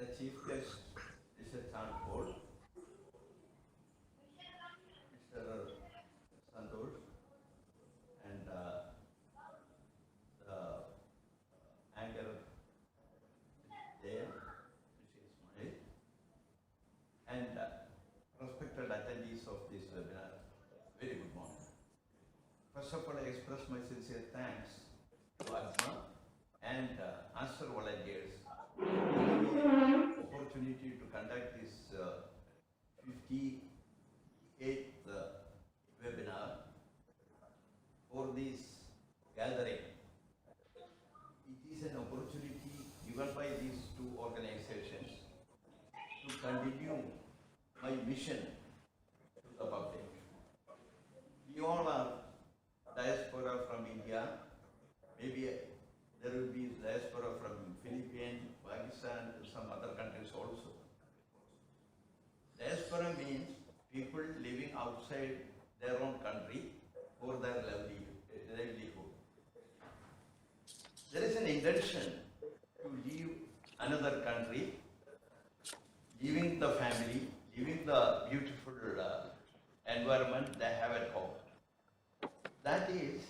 The chief guest is a Chan Paul, Mr. Santosh, and the anchor there, Mr. Ismail, and respected attendees of this webinar. Very good morning. First of all, I express my sincere thanks to ASMA and Answer volunteers for giving me the opportunity to conduct this 58th webinar for this gathering. It is an opportunity given by these two organizations to continue my mission to the public. We all are diaspora from India, maybe there will be diaspora from Philippines, Pakistan, and some other countries also. Diaspora means people living outside their own country for their livelihood. There is an intention to leave another country, leaving the family, leaving the beautiful environment they have at home. That is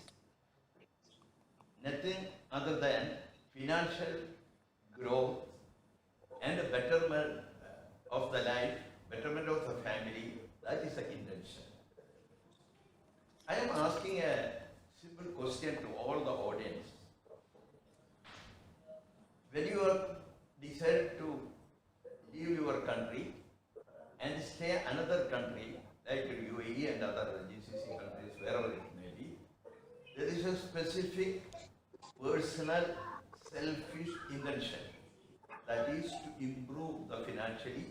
nothing other than financial growth and a betterment of the life, betterment of the family. That is the intention. I am asking a simple question to all the audience. When you are decided to leave your country and stay another country like UAE and other GCC countries, wherever it may be, there is a specific personal selfish intention, that is to improve the financially,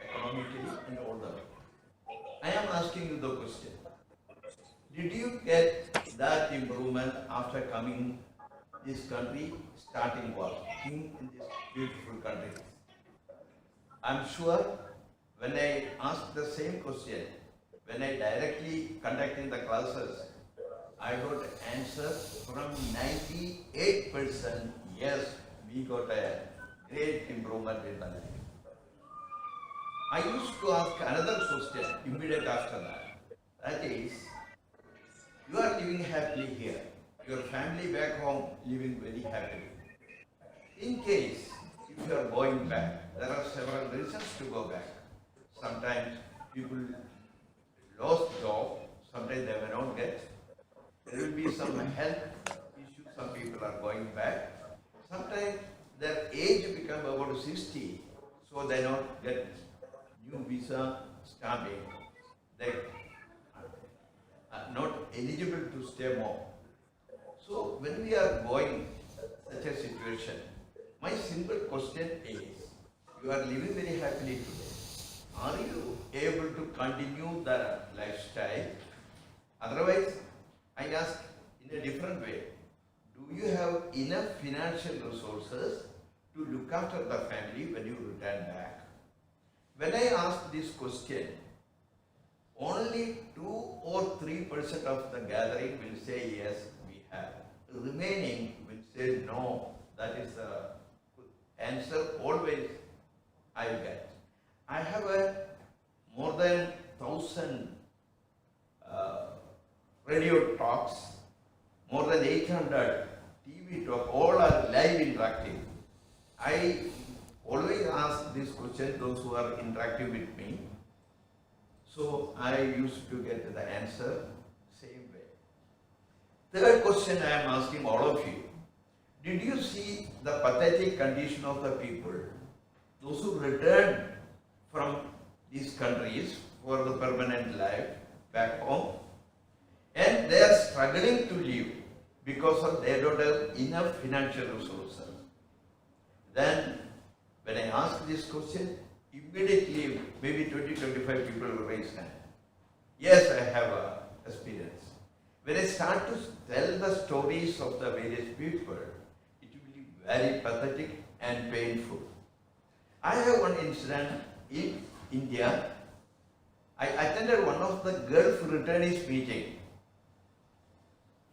economically and all the way. I am asking you the question, did you get that improvement after coming this country, starting working in this beautiful country? I am sure when I ask the same question, when I directly conducting the classes, I got answer from 98%, yes, we got a great improvement in the life. I used to ask another question immediately after that. That is, you are living happily here. Your family back home living very happily. In case, if you are going back, there are several reasons to go back. Sometimes people lost job, sometimes they may not get. There will be some health issues, some people are going back. Sometimes their age become about 60, so they don't get new visa stamping. They are not eligible to stay more. So when we are going such a situation, my simple question is, you are living very happily today. Are you able to continue the lifestyle? Otherwise, I ask in a different way, do you have enough financial resources to look after the family when you return back? When I ask this question, only 2 or 3% of the gathering will say yes, we have. Remaining will say no. That is the answer always I get. I have more than 1,000 radio talks, more than 800 TV talks, all are live interactive. I always ask this question, those who are interactive with me. So I used to get the answer same way. Third question I am asking all of you. Did you see the pathetic condition of the people, those who returned from these countries for the permanent life back home? And they are struggling to live because they don't have enough financial resources. Then, when I ask this question, immediately maybe 20-25 people will raise hand. Yes, I have experience. When I start to tell the stories of the various people, it will be very pathetic and painful. I have one incident in India. I attended one of the Gulf returnees meeting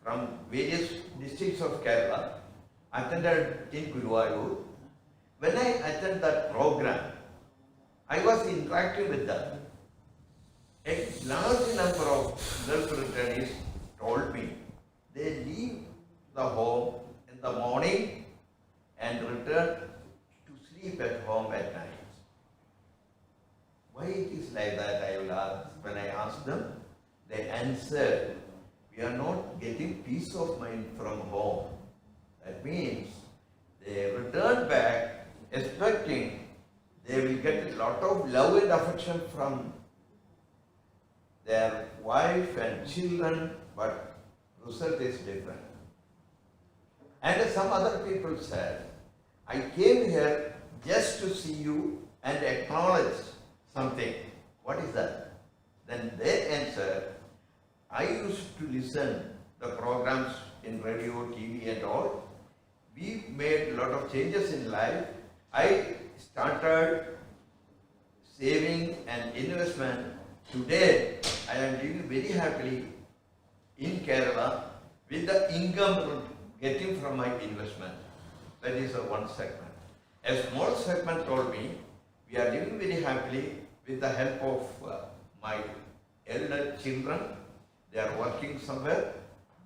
from various districts of Kerala, attended in Guruvayur. When I attend that program, I was interacting with them. A large number of Gulf returnees told me they leave the home in the morning and return to sleep at home at night. Why it is like that, I will ask. When I asked them, they answered, we are not getting peace of mind from home. That means they return back expecting they will get a lot of love and affection from their wife and children, but result is different. And some other people said, I came here just to see you and acknowledge something. What is that? Then they answered, I used to listen the programs in radio, TV and all. We made a lot of changes in life. I started saving and investment. Today, I am living very happily in Kerala with the income getting from my investment. That is one segment. A small segment told me, we are living very happily with the help of my elder children. They are working somewhere.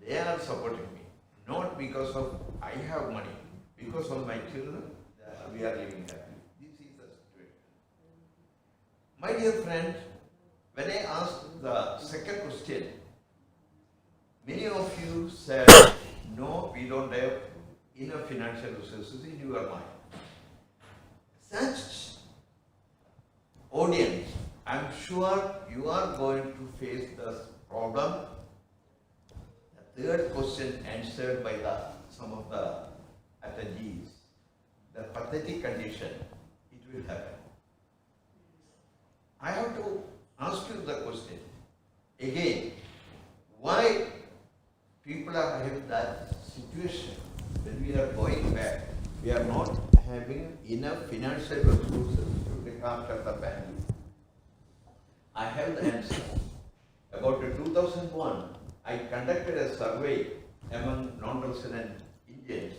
They are supporting me. Not because of I have money. Because of my children, we are living happily. This is the situation. My dear friend, when I asked the second question, many of you said, no, we don't have enough financial resources in your mind. Such audience, I'm sure you are going to face the problem. The third question answered by some of the attendees, the pathetic condition, it will happen. I have to ask you the question again, why people are having that situation when we are going back, we are not having enough financial resources to look after the family. I have the answer. About 2001, I conducted a survey among non-resident Indians.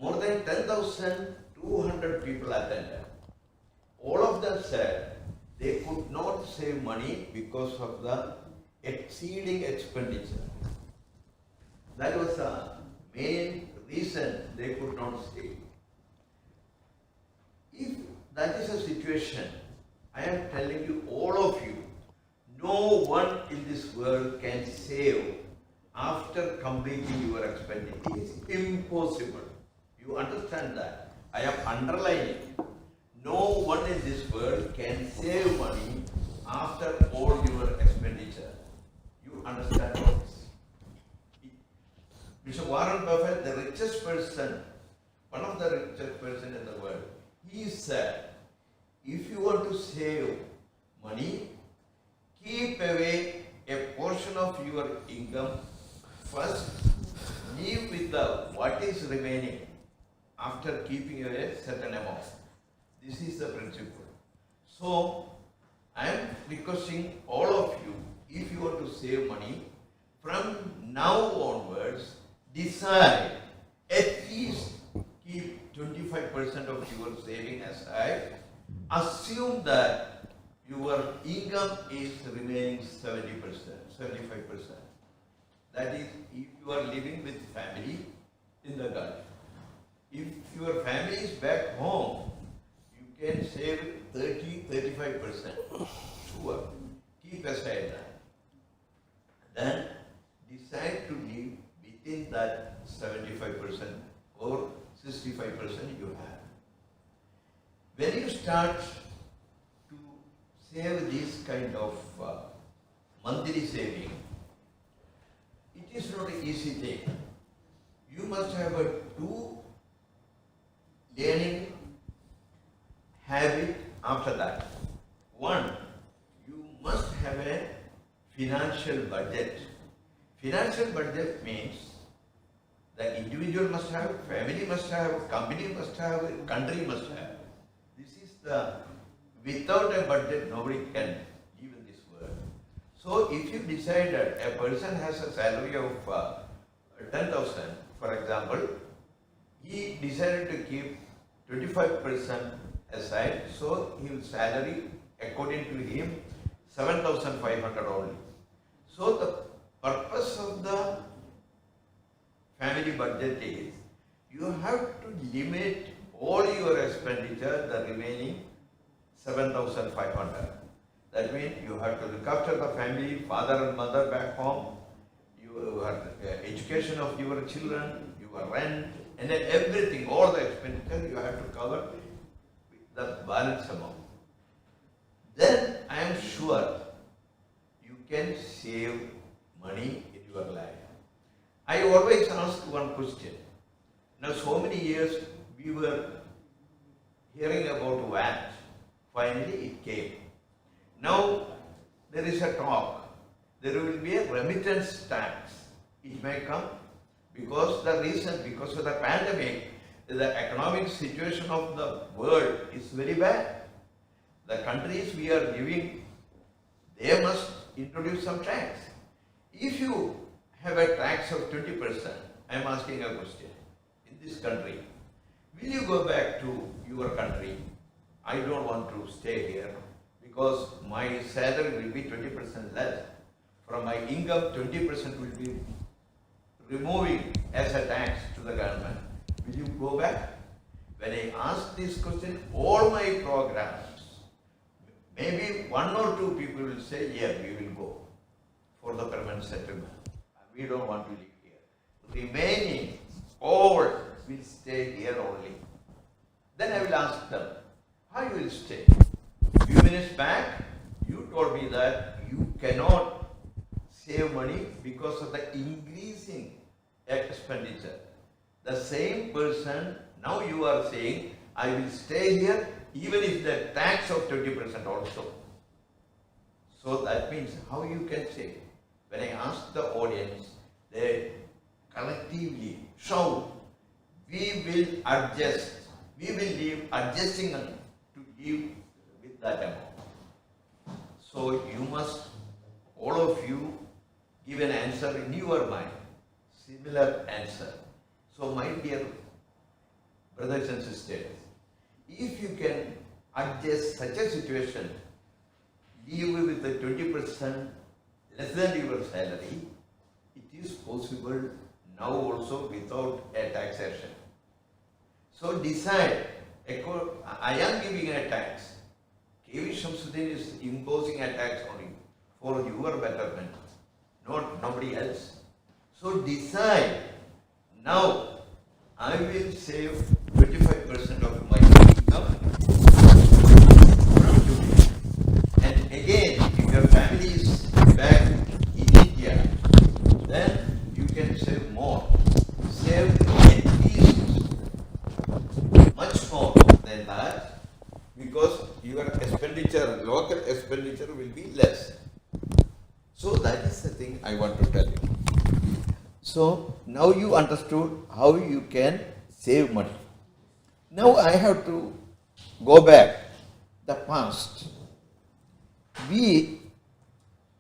More than 10,200 people attended. All of them said they could not save money because of the exceeding expenditure. That was the main reason they could not save. If that is a situation, I am telling you, all of you, no one in this world can save after completing your expenditure. It is impossible. You understand that? I am underlining. No one in this world can save money after all your expenditure. You understand all this? Mr. Warren Buffett, the richest person, one of the richest person in the world, he said, if you want to save money, keep away a portion of your income. First, leave with what is remaining after keeping away a certain amount. This is the principle. So, I am requesting all of you, if you want to save money, from now onwards, decide at least keep 25% of your saving aside. Assume that your income is remaining 70%, 75%. That is, if you are living with family in the Gulf. If your family is back home, you can save 30-35%. Sure. Keep aside that. Then decide to live within that 75% or 65% you have. When you start to save this kind of monthly saving, it is not an easy thing. You must have a two learning habit after that. One, you must have a financial budget. Financial budget means the individual must have, family must have, company must have, country must have. This is the, without a budget, nobody can live in this world. So if you decide that a person has a salary of 10,000, for example, he decided to keep 25% aside, so his salary, according to him, 7,500 only. So the purpose of the family budget is you have to limit all your expenditure, the remaining 7,500. That means you have to look after the family, father and mother back home, your education of your children, your rent, and then everything, all the expenditure you have to cover with the balance amount. Then I am sure you can save money in your life. I always ask one question. Now so many years we were hearing about VAT. Finally it came. Now there is a talk. There will be a remittance tax. It may come because of the pandemic, the economic situation of the world is very bad. The countries we are living, they must introduce some tax. If you have a tax of 20%, I am asking a question. In this country, will you go back to your country? I don't want to stay here because my salary will be 20% less. From my income, 20% will be removing as a tax to the government. Will you go back? When I ask this question, all my programs, maybe one or two people will say, yeah, we will go for the permanent settlement. We don't want to live here. Remaining, all will stay here only. Then I will ask them, how you will stay? Few minutes back, you told me that you cannot save money because of the increasing expenditure. The same person, now you are saying, I will stay here even if the tax of 20% also. So that means how you can save? When I ask the audience, they collectively shout, we will adjust, we will live adjusting to live with that amount. So you must, all of you, give an answer in your mind, similar answer. So my dear brothers and sisters, if you can adjust such a situation, live with the 20% less than your salary, it is possible now also without a taxation. So decide, I am giving a tax. K.V. Shamsuddin is imposing a tax on you for your betterment, not nobody else. So decide, now I will save 25% of my income from today. And again, if your family is back in India, then you can save more. Save at least much more than that because your expenditure, local expenditure will be less. So that is the thing I want to tell you. So now you understood how you can save money. Now I have to go back the past. We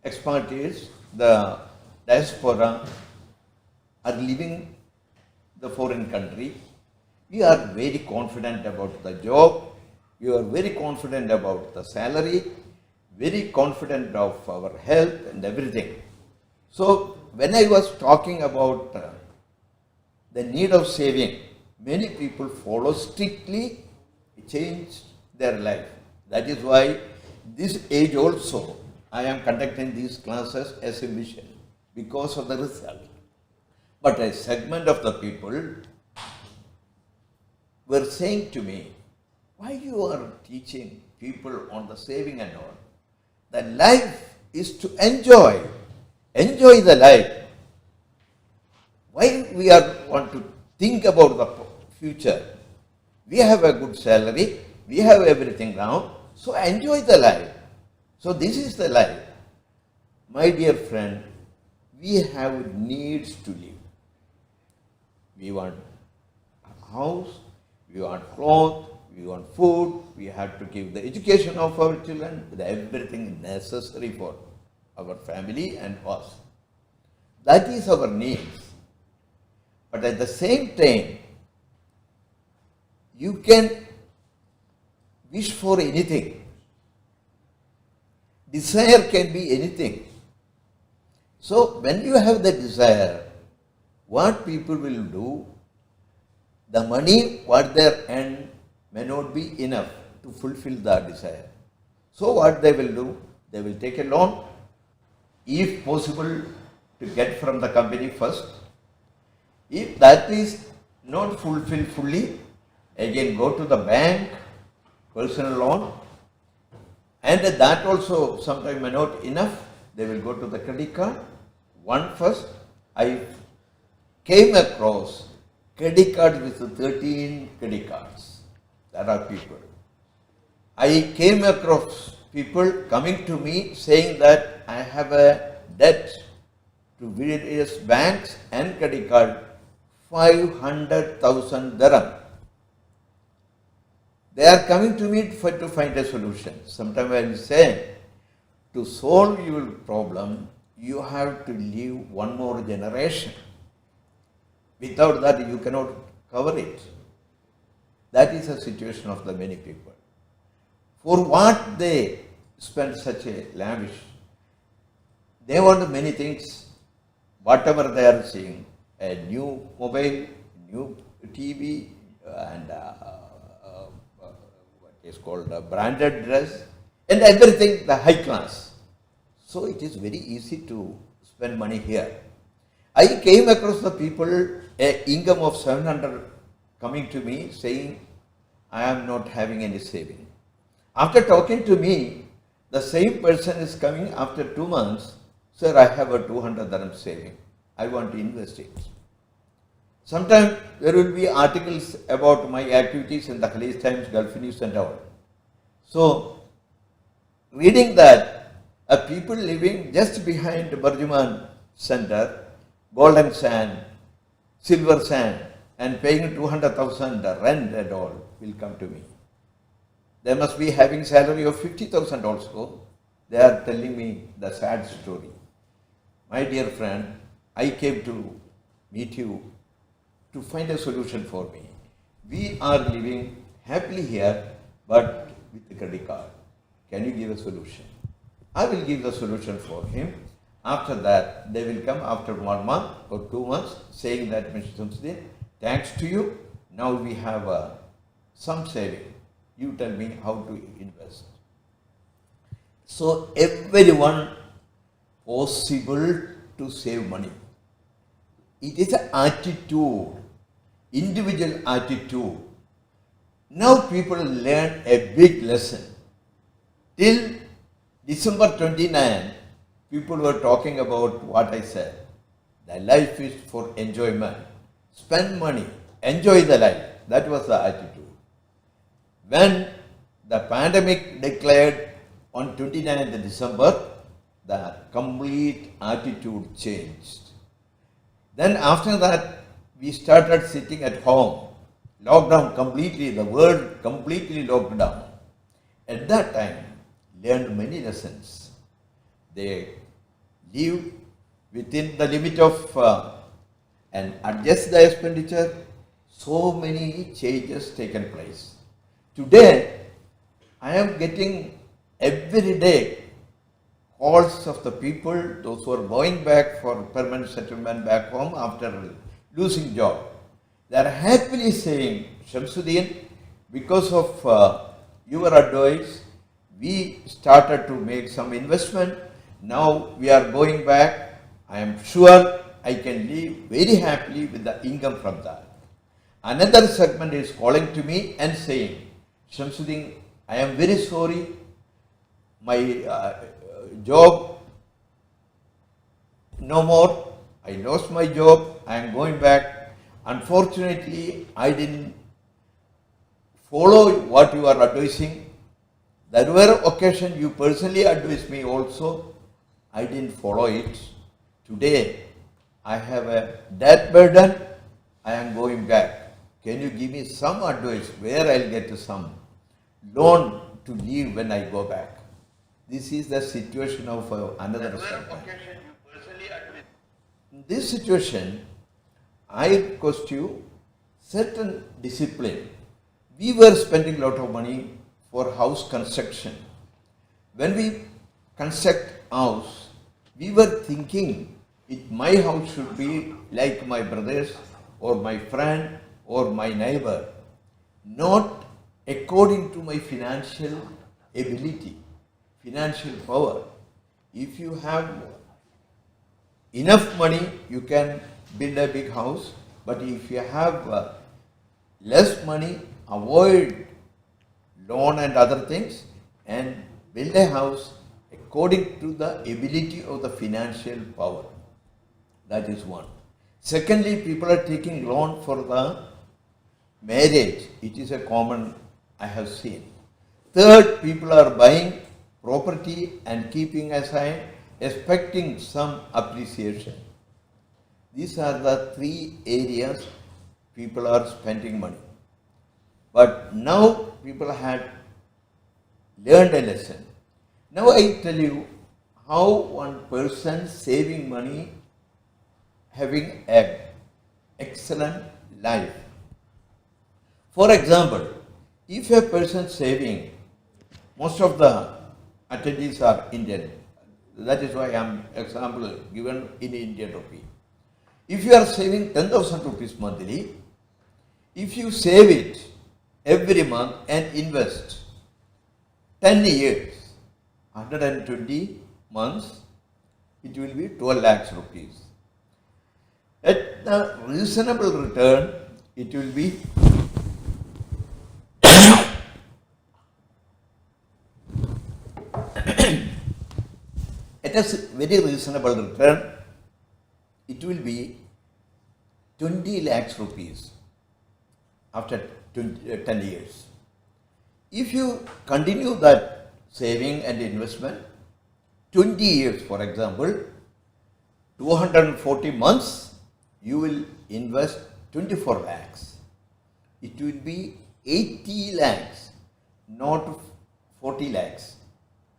expatriates, the diaspora, are living the foreign country. We are very confident about the job. We are very confident about the salary, very confident of our health and everything. So when I was talking about the need of saving, many people follow strictly, change their life. That is why this age also I am conducting these classes as a mission because of the result. But a segment of the people were saying to me, why you are teaching people on the saving and all? The life is to enjoy the life. Why we want to think about the future? We have a good salary, we have everything now, so enjoy the life. So this is the life. My dear friend, we have needs to live. We want a house, we want clothes, we want food, we have to give the education of our children, everything necessary for our family and us. That is our needs. But at the same time, you can wish for anything. Desire can be anything. So when you have the desire, what people will do, the money what they earn may not be enough to fulfill the desire. So what they will do, they will take a loan, if possible to get from the company first. If that is not fulfilled fully, again go to the bank, personal loan, and that also sometimes may not enough, they will go to the credit card. One first, I came across credit cards with 13 credit cards. There are people. I came across people coming to me saying that I have a debt to various banks and credit card, 500,000 dirham. They are coming to me to find a solution. Sometimes I will say, to solve your problem, you have to live one more generation. Without that, you cannot cover it. That is the situation of the many people. For what they spend such a lavish, they want many things, whatever they are seeing, a new mobile, new TV, and what is called a branded dress, and everything, the high class. So it is very easy to spend money here. I came across the people, a income of 700 coming to me saying, I am not having any saving. After talking to me, the same person is coming after 2 months, sir, I have a 200 dirham saving. I want to invest it. Sometimes there will be articles about my activities in the Khalij Times, Gulf News and all. So, reading that, people living just behind Barjuman Center, golden sand, silver sand, and paying 200,000 rent and all will come to me. They must be having salary of 50,000 also. They are telling me the sad story. My dear friend, I came to meet you to find a solution for me. We are living happily here, but with the credit card. Can you give a solution? I will give the solution for him. After that, they will come after 1 month or 2 months saying that, Mr. Shamsuddin, thanks to you, now we have some saving. You tell me how to invest. So everyone possible to save money. It is an attitude, individual attitude. Now people learn a big lesson. Till December 29, people were talking about what I said. The life is for enjoyment. Spend money, enjoy the life. That was the attitude. When the pandemic declared on 29th December, the complete attitude changed. Then after that, we started sitting at home. Lockdown completely, the world completely locked down. At that time, learned many lessons. They live within the limit of and adjust the expenditure. So many changes taken place. Today, I am getting every day calls of the people, those who are going back for permanent settlement back home after losing job. They are happily saying, Shamsuddin, because of your advice, we started to make some investment. Now we are going back. I am sure I can live very happily with the income from that. Another segment is calling to me and saying, Shamsuddin, I am very sorry. My job no more. I lost my job. I am going back. Unfortunately, I didn't follow what you are advising. There were occasions you personally advised me also. I didn't follow it. Today, I have a debt burden. I am going back. Can you give me some advice where I'll get some loan to live when I go back? This is the situation of another segment. In this situation, I request you certain discipline. We were spending a lot of money for house construction. When we construct house, we were thinking my house should be like my brother's or my friend or my neighbor, not according to my financial ability, financial power. If you have enough money, you can build a big house, but if you have less money, avoid loan and other things and build a house according to the ability of the financial power. That is one. Secondly, people are taking loan for the marriage. It is a common I have seen. Third, people are buying property and keeping aside, expecting some appreciation. These are the three areas people are spending money. But now people had learned a lesson. Now I tell you how one person saving money having an excellent life. For example, if a person saving, most of the attendees are Indian. That is why I am example given in Indian rupee. If you are saving 10,000 rupees monthly, if you save it every month and invest 10 years, 120 months, it will be 12 lakhs rupees. At the reasonable return, it will be at a very reasonable return, it will be 20 lakhs rupees after 10 years. If you continue that saving and investment, 20 years for example, 240 months, you will invest 24 lakhs. It will be 80 lakhs, not 40 lakhs.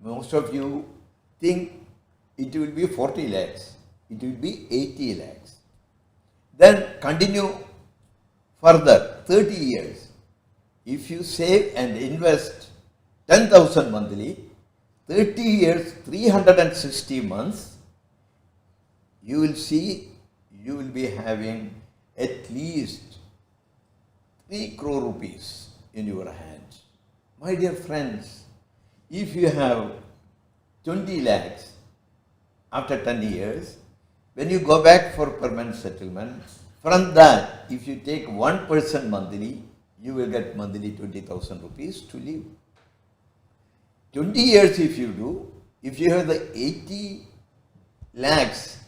Most of you think it will be 40 lakhs. It will be 80 lakhs. Then continue further 30 years. If you save and invest 10,000 monthly, 30 years, 360 months, you will see you will be having at least 3 crore rupees in your hands. My dear friends, if you have 20 lakhs after 10 years, when you go back for permanent settlement, from that, if you take 1% monthly, you will get monthly 20,000 rupees to live. 20 years if you do, if you have the 80 lakhs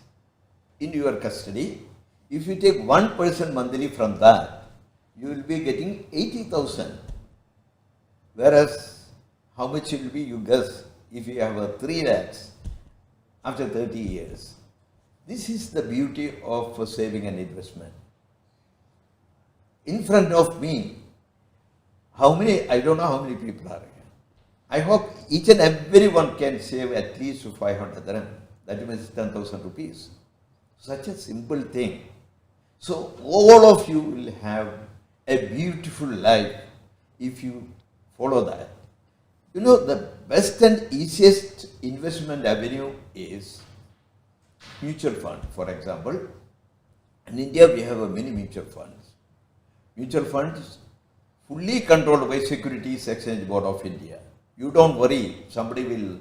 in your custody, if you take 1% monthly from that, you will be getting 80,000. Whereas, how much will be, you guess, if you have a 3 lakhs after 30 years. This is the beauty of saving and investment. In front of me, I don't know how many people are here. I hope each and everyone can save at least 500 dirham. That means 10,000 rupees. Such a simple thing. So all of you will have a beautiful life if you follow that. You know, the best and easiest investment avenue is mutual fund, for example. In India, we have many mutual funds. Mutual funds fully controlled by Securities Exchange Board of India. You don't worry, somebody will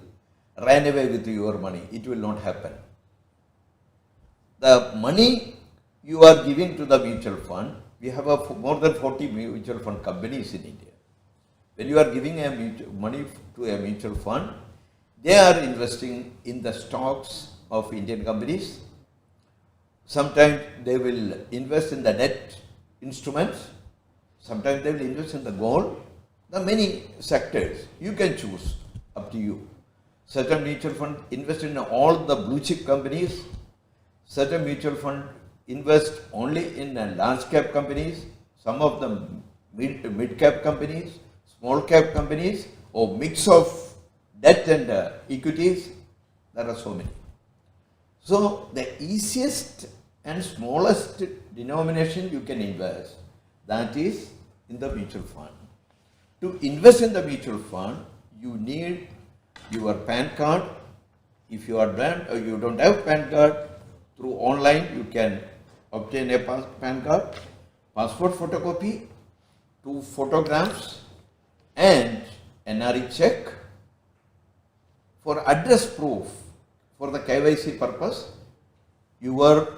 run away with your money. It will not happen. The money you are giving to the mutual fund, we have more than 40 mutual fund companies in India. When you are giving money to a mutual fund, they are investing in the stocks of Indian companies. Sometimes they will invest in the debt instruments. Sometimes they will invest in the gold. There are many sectors. You can choose, up to you. Certain mutual fund invest in all the blue chip companies. Certain mutual fund invest only in large cap companies. Some of them mid cap companies, small cap companies, or mix of debt and equities. There are so many. So the easiest and smallest denomination you can invest, that is in the mutual fund. To invest in the mutual fund, you need your PAN card. If you are done or you don't have PAN card, through online you can obtain a PAN card, passport photocopy, 2 photographs, and NRE check. For address proof, for the KYC purpose, your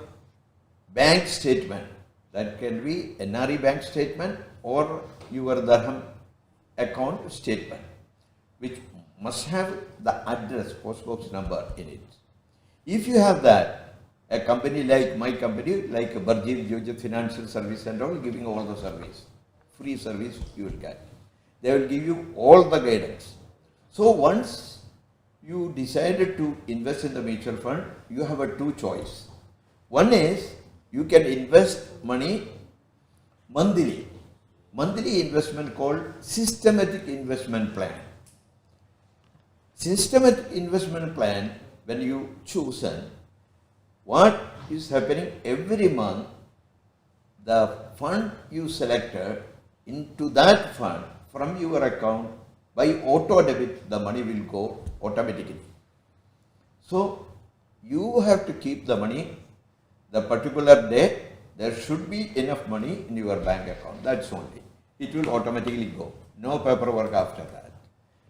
bank statement, that can be NRE bank statement or your Dirham account statement, which must have the address, postbox number in it. If you have that, a company like my company, like Barjeev Georgia Financial Service and all, giving all the service, free service you will get. They will give you all the guidance. So once you decided to invest in the mutual fund, you have a 2 choice. One is you can invest money monthly. Monthly investment called systematic investment plan. Systematic investment plan, when you choose what is happening every month, the fund you selected, into that fund from your account by auto debit the money will go automatically. So you have to keep the money the particular day. There should be enough money in your bank account. That's only. It will automatically go. No paperwork after that.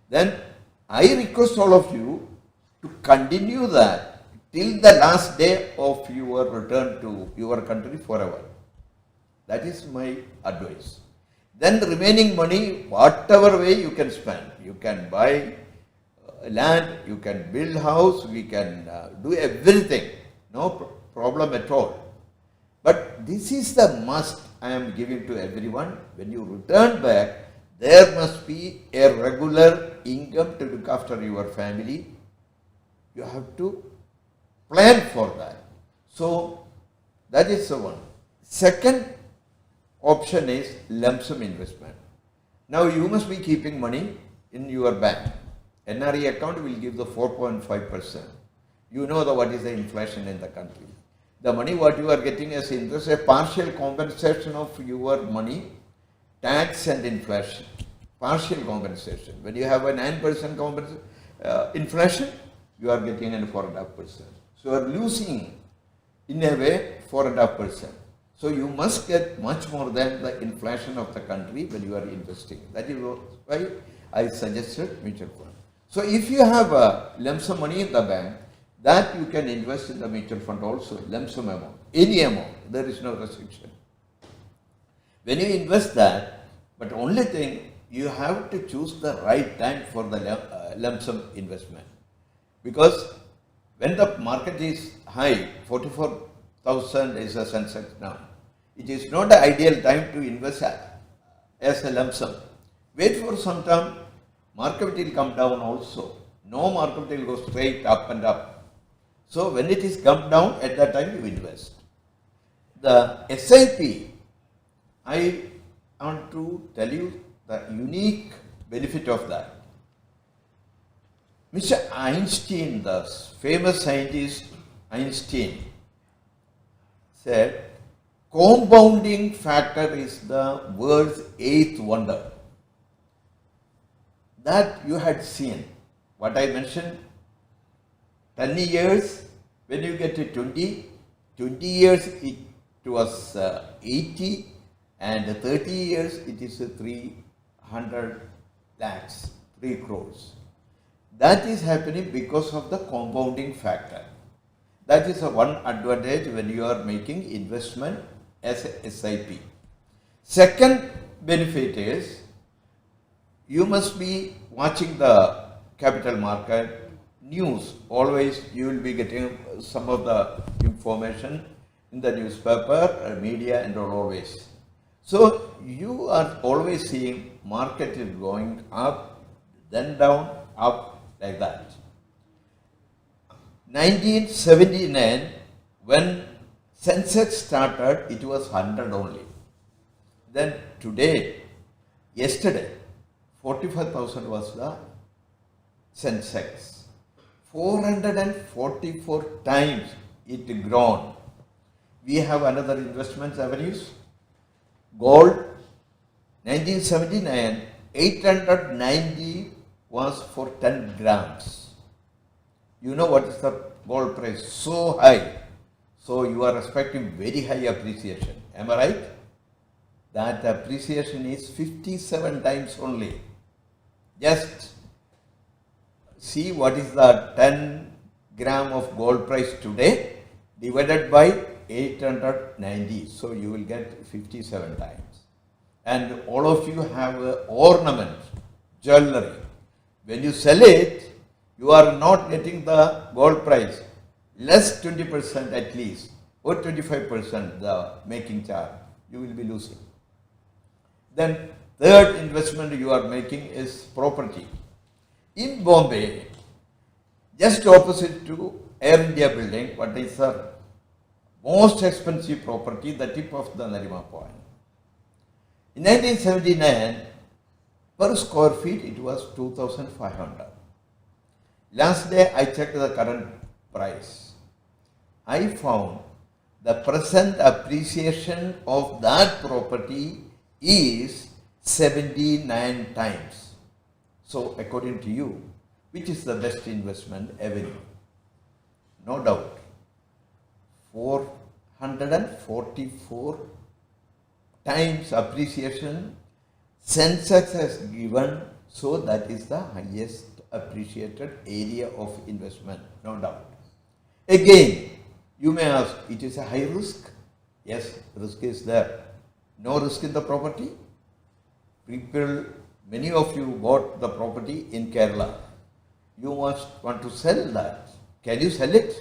Then I request all of you to continue that till the last day of your return to your country forever. That is my advice. Then the remaining money, whatever way you can spend. You can buy land, you can build house, we can do everything. No problem at all. But this is the must I am giving to everyone. When you return back, there must be a regular income to look after your family. You have to plan for that. So that is the one. Second option is lump sum investment. Now you must be keeping money in your bank. NRE account will give the 4.5%. You know what is the inflation in the country. The money what you are getting as interest, a partial compensation of your money, tax and inflation. Partial compensation. When you have a 9% inflation, you are getting a 4.5%. So you are losing in a way 4.5%. So you must get much more than the inflation of the country when you are investing. That is why I suggested mutual fund. So if you have a lump sum money in the bank, that you can invest in the mutual fund also, lump sum amount, any amount, there is no restriction. When you invest that, but only thing, you have to choose the right time for the lump sum investment. Because when the market is high, 44,000 is a Sensex now, it is not the ideal time to invest as a lump sum. Wait for some time, market will come down also. No market will go straight up and up. So when it is come down, at that time you invest. The SIP, I want to tell you the unique benefit of that. Mr. Einstein, the famous scientist Einstein, said, compounding factor is the world's 8th wonder. That you had seen. What I mentioned, 10 years, when you get to 20 years it was 80, and 30 years it is 300 lakhs, 3 crores. That is happening because of the compounding factor. That is one advantage when you are making investment as a SIP. Second benefit is you must be watching the capital market news. Always you will be getting some of the information in the newspaper, media and all always. So you are always seeing market is going up, then down, up, like that. 1979, when Sensex started, it was 100 only. Then today, yesterday, 45,000 was the Sensex. 444 times it grown. We have another investment avenues. Gold, 1979, 890 was for 10 grams. You know what is the gold price? So high. So you are expecting very high appreciation. Am I right? That appreciation is 57 times only. Just see what is the 10 gram of gold price today divided by 890. So you will get 57 times. And all of you have ornament, jewelry. When you sell it, you are not getting the gold price, less 20% at least, or 25% the making charge. You will be losing. Then third investment you are making is property. In Bombay, just opposite to Air India building, what is the most expensive property, the tip of the Narima Point. In 1979, per square feet it was 2,500. Last day I checked the current price. I found the present appreciation of that property is 79 times. So according to you, which is the best investment ever? No doubt. 444 times appreciation Sensex has given, so that is the highest appreciated area of investment, no doubt. Again, you may ask, it is a high risk? Yes, risk is there. No risk in the property? People, many of you bought the property in Kerala. You must want to sell that. Can you sell it?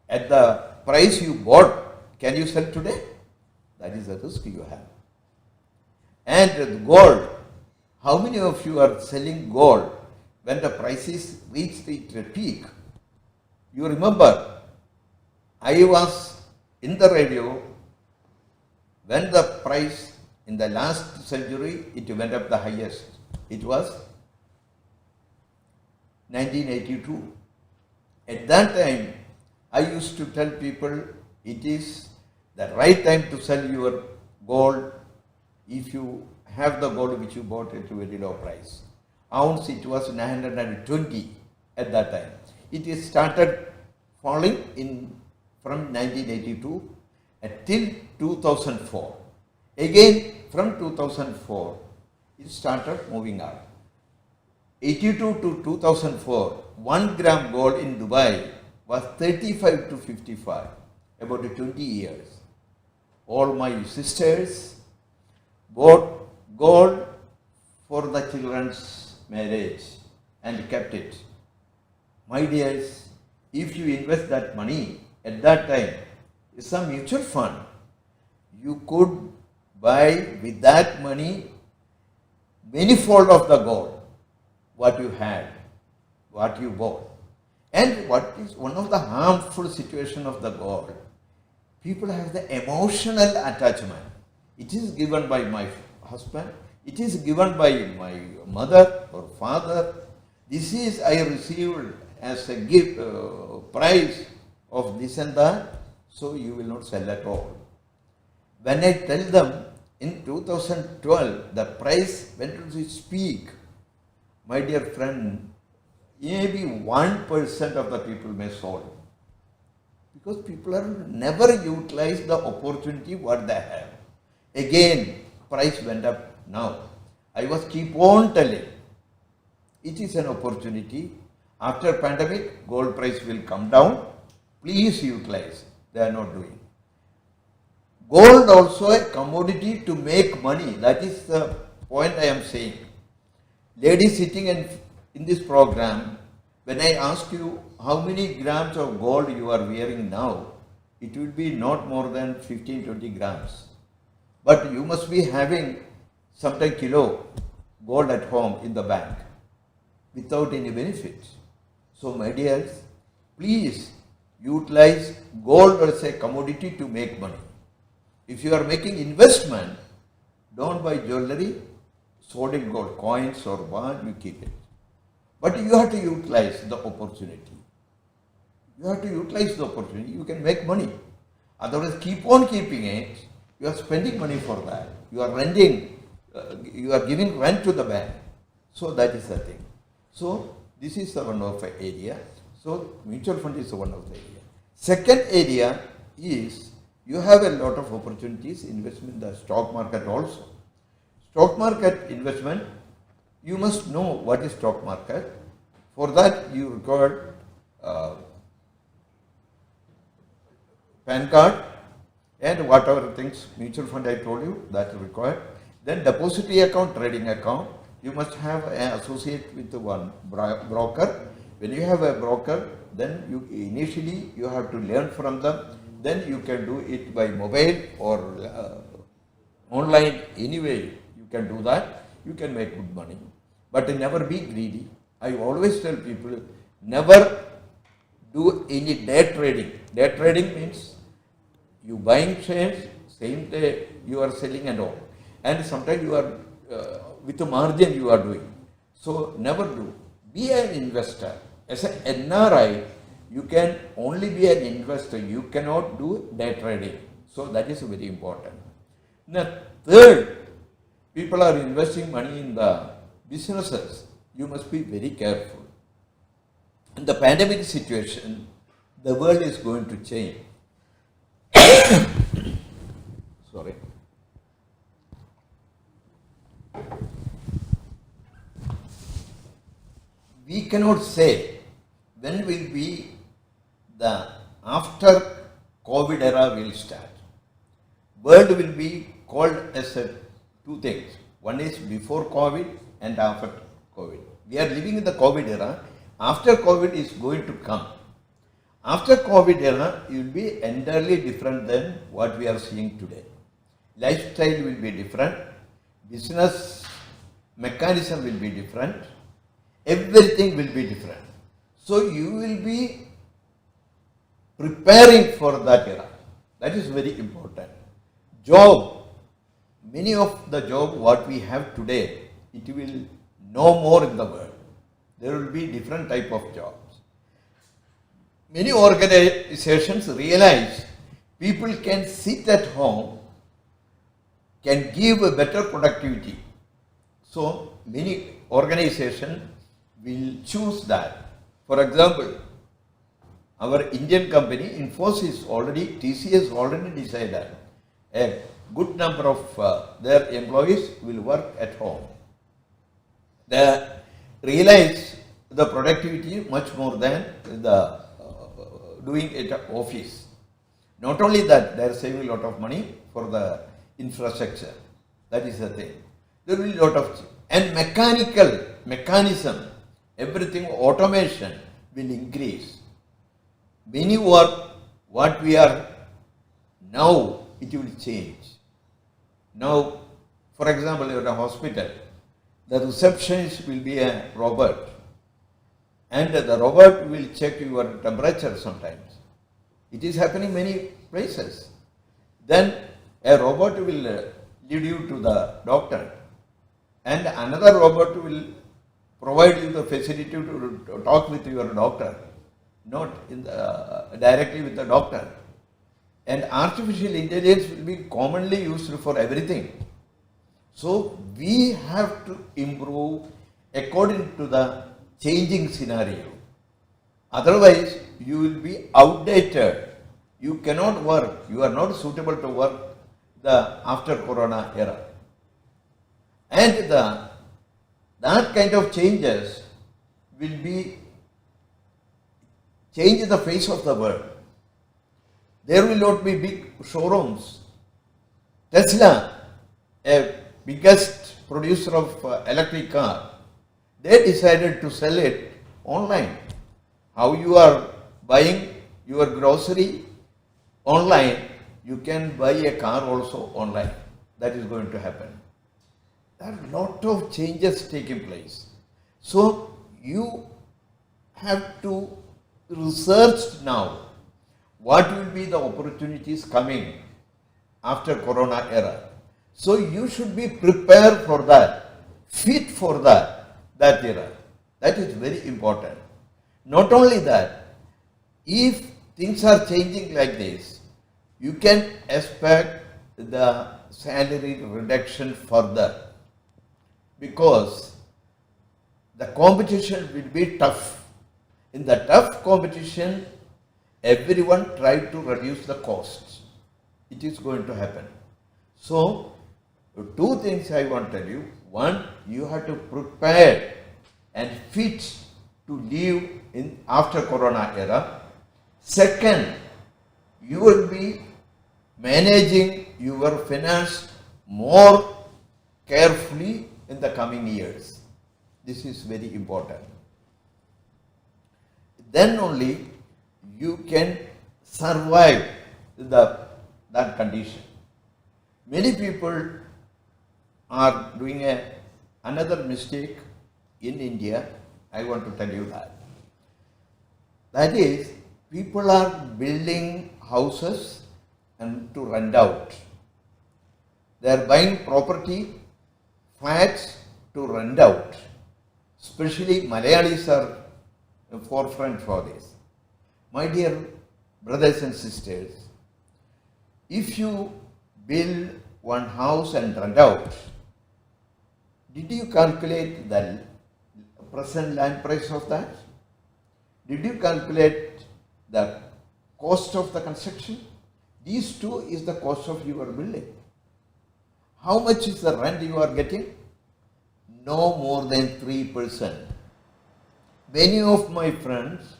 At the price you bought, can you sell today? That is the risk you have. And gold, how many of you are selling gold when the prices reached its peak? You remember, I was in the radio when the price in the last century, it went up the highest. It was 1982. At that time, I used to tell people it is the right time to sell your gold if you have the gold which you bought at a very low price. Ounce it was 920 at that time. It is started falling from 1982 till 2004. Again from 2004 it started moving up. 82 to 2004, 1 gram gold in Dubai was 35 to 55, about 20 years. All my sisters bought gold for the children's marriage and kept it. My dears, if you invest that money at that time, it's a mutual fund. You could buy with that money manifold of the gold, what you had, what you bought. And what is one of the harmful situation of the gold? People have the emotional attachment. It is given by my husband, it is given by my mother or father. This is I received as a gift, price of this and that, so you will not sell at all. When I tell them in 2012 the price went to its peak, my dear friend, maybe 1% of the people may sold. Because people are never utilize the opportunity what they have. Again, price went up now. I was keep on telling, it is an opportunity. After pandemic, gold price will come down. Please utilize. They are not doing. Gold also a commodity to make money. That is the point I am saying. Ladies sitting in this program, when I ask you how many grams of gold you are wearing now, it will be not more than 15-20 grams. But you must be having sometime kilo gold at home in the bank without any benefit. So my dears, please utilize gold as a commodity to make money. If you are making investment, don't buy jewelry, solid gold coins or bond, you keep it. But you have to utilize the opportunity. You have to utilize the opportunity. You can make money. Otherwise, keep on keeping it. You are spending money for that. You are renting you are giving rent to the bank. So that is the thing. So this is the one of the area. So mutual fund is one of the area. Second area is you have a lot of opportunities investment in the stock market also. Stock market investment, you must know what is stock market. For that you require PAN card and whatever things, mutual fund I told you, that is required. Then depository account, trading account, you must have an associate with one broker. When you have a broker, then you initially you have to learn from them. Then you can do it by mobile or online. Anyway, you can do that. You can make good money, but never be greedy. I always tell people, never do any day trading. Day trading means you buying shares, same day you are selling and all. And sometimes you are with a margin you are doing. So never do. Be an investor. As an NRI, you can only be an investor. You cannot do day trading. So that is very important. Now, third, people are investing money in the businesses. You must be very careful. In the pandemic situation, the world is going to change. Sorry. We cannot say when will be the after COVID era will start. World will be called as two things. One is before COVID and after COVID. We are living in the COVID era. After COVID is going to come. After COVID era, it will be entirely different than what we are seeing today. Lifestyle will be different. Business mechanism will be different. Everything will be different. So you will be preparing for that era. That is very important. Job, many of the job what we have today, it will no more in the world. There will be different type of jobs. Many organizations realize people can sit at home, can give a better productivity. So many organizations will choose that. For example, our Indian company, Infosys already, TCS already decided a good number of their employees will work at home. They realize the productivity much more than the doing it at office. Not only that, they are saving a lot of money for the infrastructure. That is the thing. There will be a lot of, and mechanism, everything, automation will increase. Many work, what we are now, it will change. Now, for example, in a hospital, the receptionist will be a robot, and the robot will check your temperature sometimes. It is happening many places. Then a robot will lead you to the doctor, and another robot will provide you the facility to talk with your doctor, not in the, directly with the doctor. And artificial intelligence will be commonly used for everything. So we have to improve according to the changing scenario. Otherwise, you will be outdated. You cannot work. You are not suitable to work the after Corona era. And that kind of changes will be change the face of the world. There will not be big showrooms. Tesla, a biggest producer of electric car, they decided to sell it online. How you are buying your grocery online, you can buy a car also online. That is going to happen. There are a lot of changes taking place. So you have to research now what will be the opportunities coming after Corona era. So you should be prepared for that, fit for that era. That is very important. Not only that, if things are changing like this, you can expect the salary reduction further. because the competition will be tough. In the tough competition, everyone try to reduce the cost. It is going to happen. So, two things I want to tell you. One, you have to prepare and fit to live in after Corona era. Second, you will be managing your finance more carefully in the coming years. This is very important. Then only you can survive that condition. Many people are doing another mistake in India. I want to tell you that. That is, people are building houses and to rent out. They are buying property, flats to rent out. Especially Malayalis are the forefront for this. My dear brothers and sisters, if you build one house and rent out, did you calculate the present land price of that? Did you calculate the cost of the construction? These two is the cost of your building. How much is the rent you are getting? No more than 3%. Many of my friends,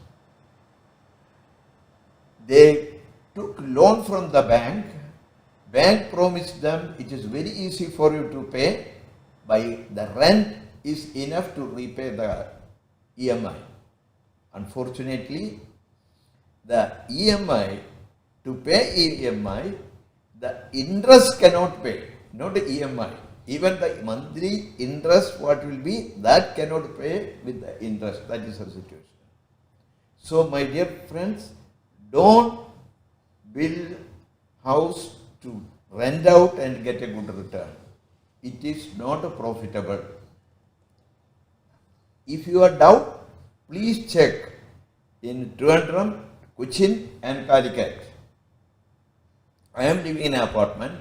they took loan from the bank. Bank promised them it is very easy for you to pay. By the rent is enough to repay the EMI. Unfortunately, the EMI, to pay EMI, the interest cannot pay, not the EMI. Even the monthly interest, what will be, that cannot pay with the interest. That is the situation. So, my dear friends, don't build house to rent out and get a good return. It is not profitable. If you are doubt, please check in Trivandrum, Cochin and Calicut. I am living in an apartment.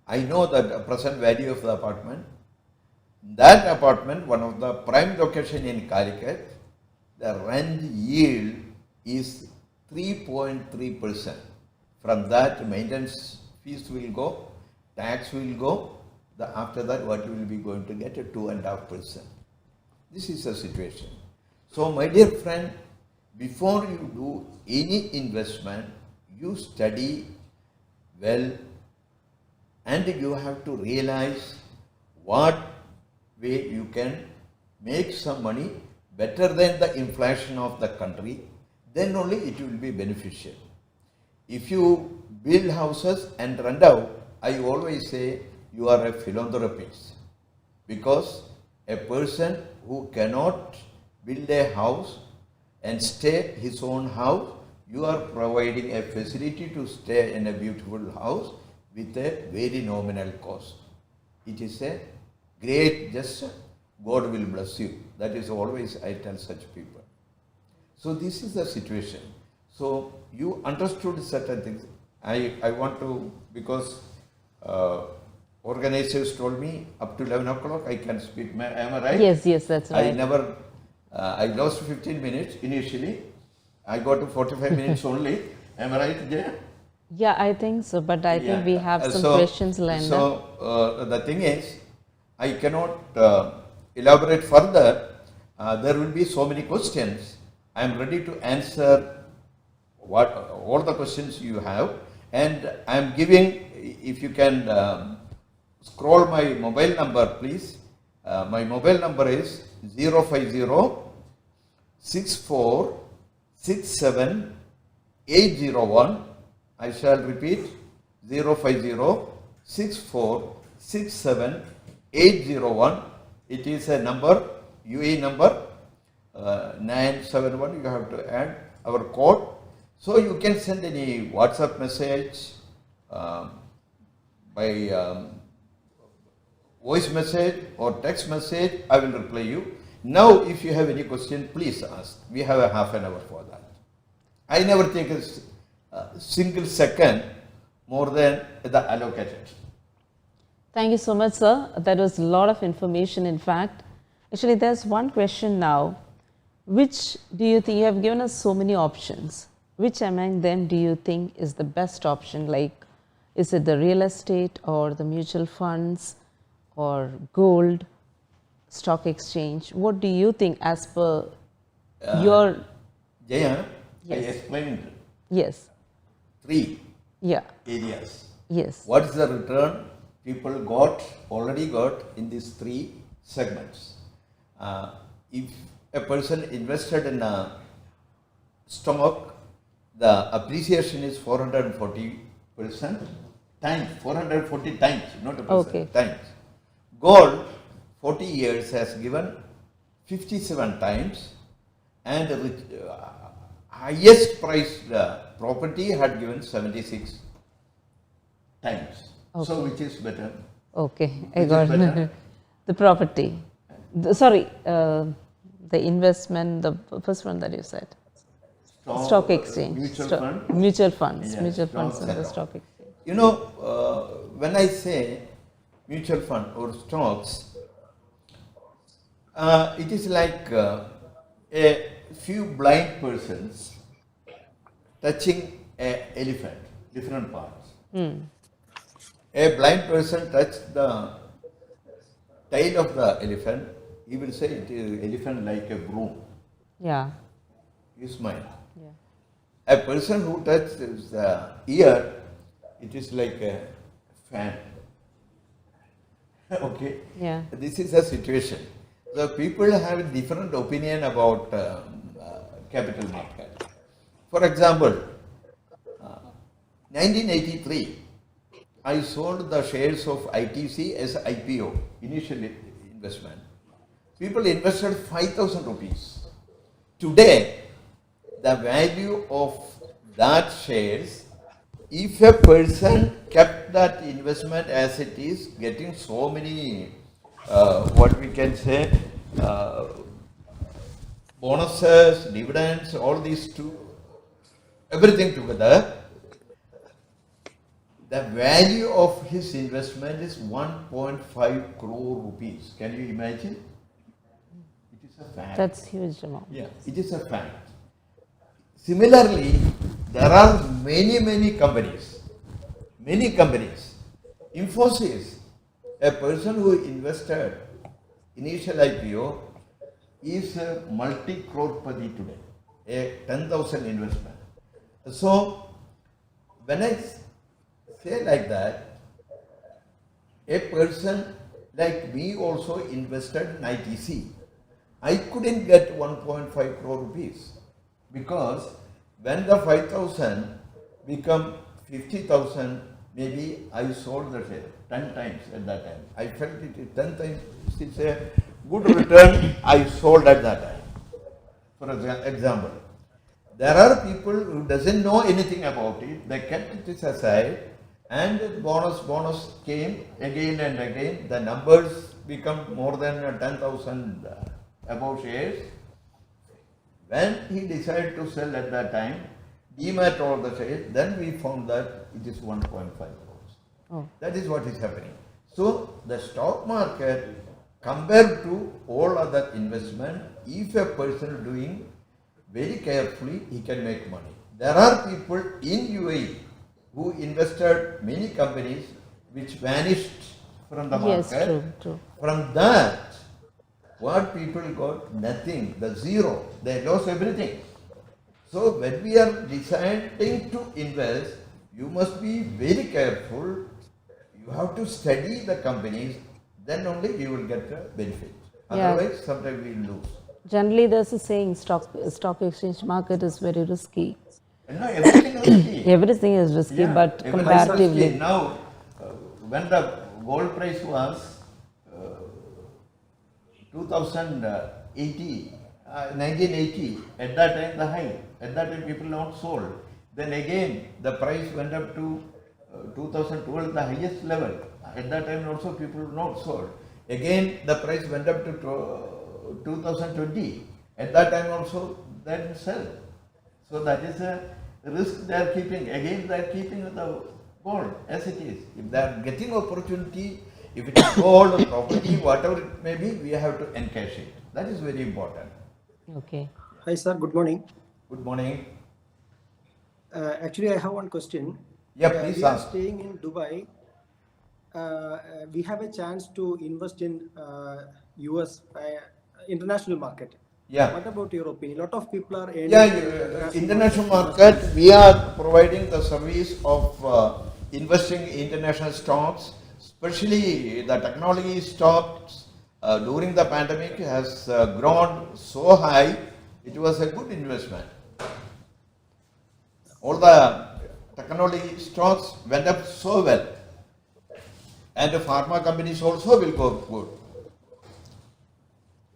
I know the present value of the apartment. That apartment, one of the prime location in Calicut, the rent yield is 3.3%. From that, maintenance fees will go, tax will go. After that, what you will be going to get? 2.5%. This is the situation. So, my dear friend, before you do any investment, you study well, and you have to realize what way you can make some money better than the inflation of the country. Then only it will be beneficial. If you build houses and rent out, I always say you are a philanthropist, because a person who cannot build a house and stay his own house, you are providing a facility to stay in a beautiful house with a very nominal cost. It is a great gesture. God will bless you. That is always I tell such people. So this is the situation. So you understood certain things. I want to, because organizers told me up to 11 o'clock I can speak. Am I right? Yes, that's right. I lost 15 minutes initially. I got to 45 minutes only. Am I right, Jaya? Yeah, I think so, but I think we have some questions lined up. So the thing is, I cannot elaborate further. There will be so many questions. I am ready to answer all the questions you have, and I am giving, if you can scroll my mobile number, please. My mobile number is 050 64 67 801. I shall repeat 050 64 67 801. It is a number, UAE number 971. You have to add our code. So you can send any WhatsApp message by voice message or text message. I will reply you. Now, if you have any question, please ask. We have a half an hour for that. I never take a single second more than the allocated. Thank you so much, sir. That was a lot of information, in fact. Actually, there's one question now. Which do you think, you have given us so many options, which among them do you think is the best option? Like, is it the real estate or the mutual funds or gold, stock exchange? What do you think as per your, Jaya, Yes. I explained yes, 3 yeah, areas. yes, What is the return people already got in these 3 segments? If a person invested in a stock, the appreciation is 440% times, 440 times, not a percent, Okay. times. Gold, 40 years has given 57 times, and the highest priced property had given 76 times. So which is better? okay, I Which is got better? it. The property, the investment, the first one that you said. Stock exchange. Mutual Stock- fund. Mutual funds. Yeah, Mutual funds stocks and the and all. stock exchange. You know, when I say mutual fund or stocks, it is like a few blind persons touching an elephant, different parts. A blind person touched the tail of the elephant, he will say it is elephant like a broom. Yeah. You smile. Yeah. A person who touches the ear, it is like a fan. Okay? Yeah. This is a situation. So people have a different opinion about capital market. For example, 1983, I sold the shares of ITC as IPO, initial investment. People invested 5,000 rupees. Today, the value of that shares, if a person kept that investment as it is, getting so many, what we can say, bonuses, dividends, all these everything together, the value of his investment is 1.5 crore rupees. Can you imagine? It is a fact. That's huge amount. Yeah, it is a fact. Similarly, there are many companies. Infosys, a person who invested initial IPO is a multi-crorepati today, a 10,000 investment. So, when I say like that, a person like me also invested in ITC. I couldn't get 1.5 crore rupees because when the 5,000 become 50,000, maybe I sold the share 10 times at that time. I felt it is 10 times, it's a good return, I sold at that time. For example, there are people who doesn't know anything about it, they kept it aside, and bonus came again and again, the numbers become more than 10,000 above shares. When he decided to sell at that time, demat all the shares, then we found that it is 1.5 crores. Oh. That is what is happening. So the stock market, compared to all other investment, if a person doing very carefully, he can make money. There are people in UAE who invested many companies which vanished from the market. Yes, true. From that, what people got? Nothing, the zero. They lost everything. So when we are deciding to invest, you must be very careful. You have to study the companies, then only you will get a benefit. Yeah. Otherwise, sometimes we lose. Generally, there's a saying, stock exchange market is very risky. No, everything is risky. Everything is risky, Yeah, but everything is risky. comparatively, Now, when the gold price was 1980, at that time the high, at that time people not sold. Then again the price went up to 2012, the highest level. At that time also people not sold. Again the price went up to 2020. At that time also they didn't sell. So that is a risk they are keeping. Again they are keeping the gold as it is. If they are getting opportunity If it is gold, property, whatever it may be, we have to encash it. That is very important. Okay. Hi sir, good morning. Good morning. Actually, I have one question. Yeah, please we are ask. staying in Dubai. We have a chance to invest in US international market. Yeah. What about your opinion? A lot of people are earning Yeah, in international market, we are providing the service of investing in international stocks, especially the technology stocks during the pandemic has grown so high, it was a good investment. All the technology stocks went up so well, and the pharma companies also will go good.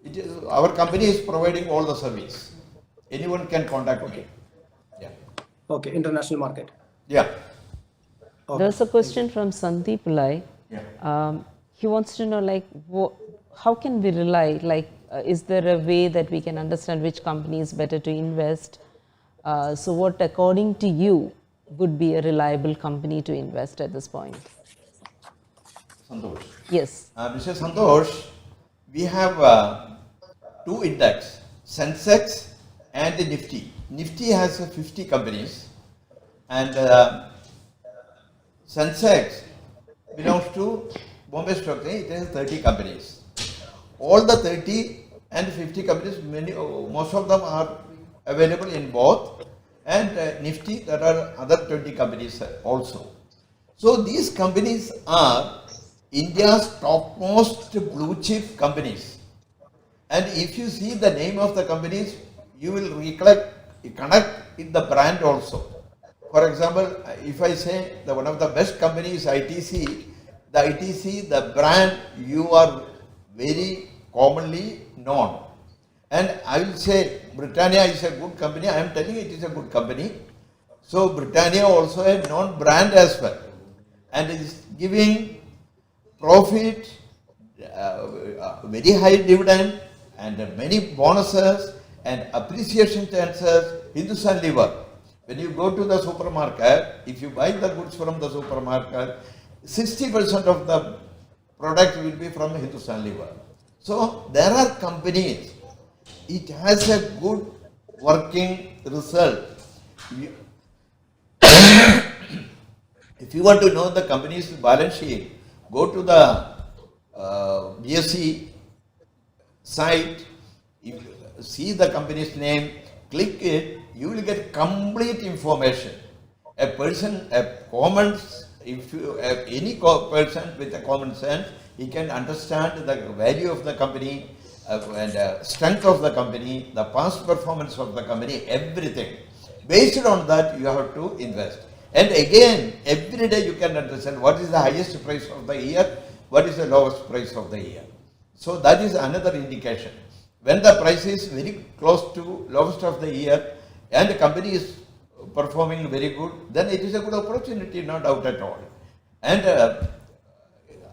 It is, our company is providing all the service. Anyone can contact me. Yeah. Okay, international market. Yeah. Okay. There's a question from Sandeep Pillai. Yeah. He wants to know, like, how can we rely? Like, is there a way that we can understand which company is better to invest? So, what, according to you, would be a reliable company to invest at this point? Santosh. Yes. Mr. Santosh, we have two index, Sensex and Nifty. Nifty has 50 companies and Sensex belongs to Bombay Stock Exchange, it has 30 companies. All the 30 and 50 companies, most of them are available in both, and Nifty, there are other 20 companies also. So these companies are India's topmost blue chip companies. And if you see the name of the companies, you will connect with the brand also. For example, if I say that one of the best companies ITC, the ITC, the brand, you are very commonly known. And I will say Britannia is a good company. I am telling it is a good company. So Britannia also a known brand as well, and it is giving profit, very high dividend, and many bonuses and appreciation chances. Hindustan Lever. When you go to the supermarket, if you buy the goods from the supermarket, 60% of the product will be from Hindustan Lever. So there are companies, it has a good working result. If you want to know the company's balance sheet, go to the BSE site, see the company's name, click it, you will get complete information. A person, if you have any person with a common sense, he can understand the value of the company and strength of the company, the past performance of the company, everything. Based on that, you have to invest. And again, every day you can understand what is the highest price of the year, what is the lowest price of the year. So that is another indication. When the price is very close to lowest of the year and the company is performing very good, then it is a good opportunity, no doubt at all. And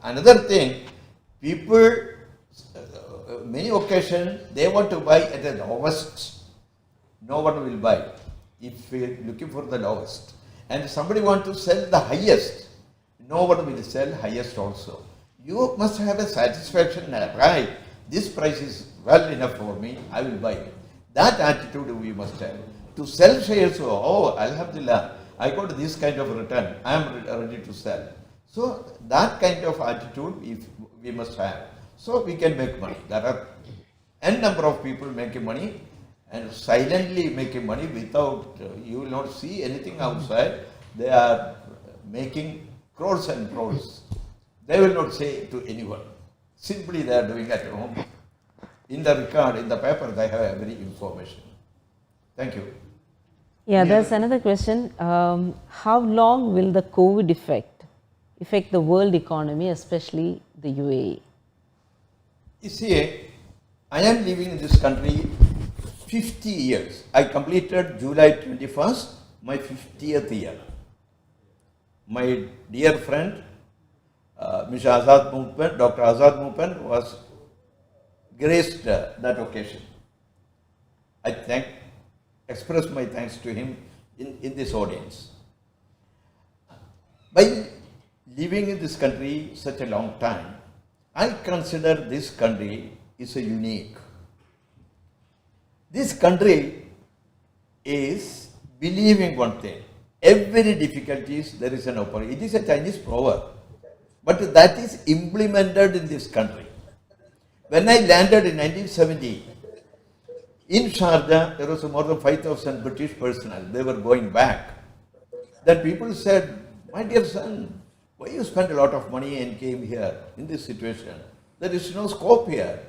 another thing, people, many occasions, they want to buy at the lowest. No one will buy if we are looking for the lowest. And somebody want to sell the highest, no one will sell highest also. You must have a satisfaction, right? This price is well enough for me, I will buy it. That attitude we must have. To sell shares, oh, Alhamdulillah, I got this kind of return, I am ready to sell. So that kind of attitude if we must have. So we can make money. There are n number of people making money and silently making money without, you will not see anything outside. They are making crores and crores. They will not say to anyone. Simply they are doing at home. In the record, in the paper, they have every information. Thank you. Yeah, there's another question. How long will the COVID affect the world economy, especially the UAE? You see, I am living in this country 50 years. I completed July 21st, my 50th year. My dear friend, Mr. Azad Movement, Dr. Azad Movement was graced that occasion. I express my thanks to him in this audience. By living in this country such a long time, I consider this country is a unique. This country is believing one thing. Every difficulties there is an opportunity. It is a Chinese proverb, but that is implemented in this country. When I landed in 1970, in Sharjah, there was more than 5,000 British personnel. They were going back. Then people said, my dear son, why you spend a lot of money and came here in this situation? There is no scope here.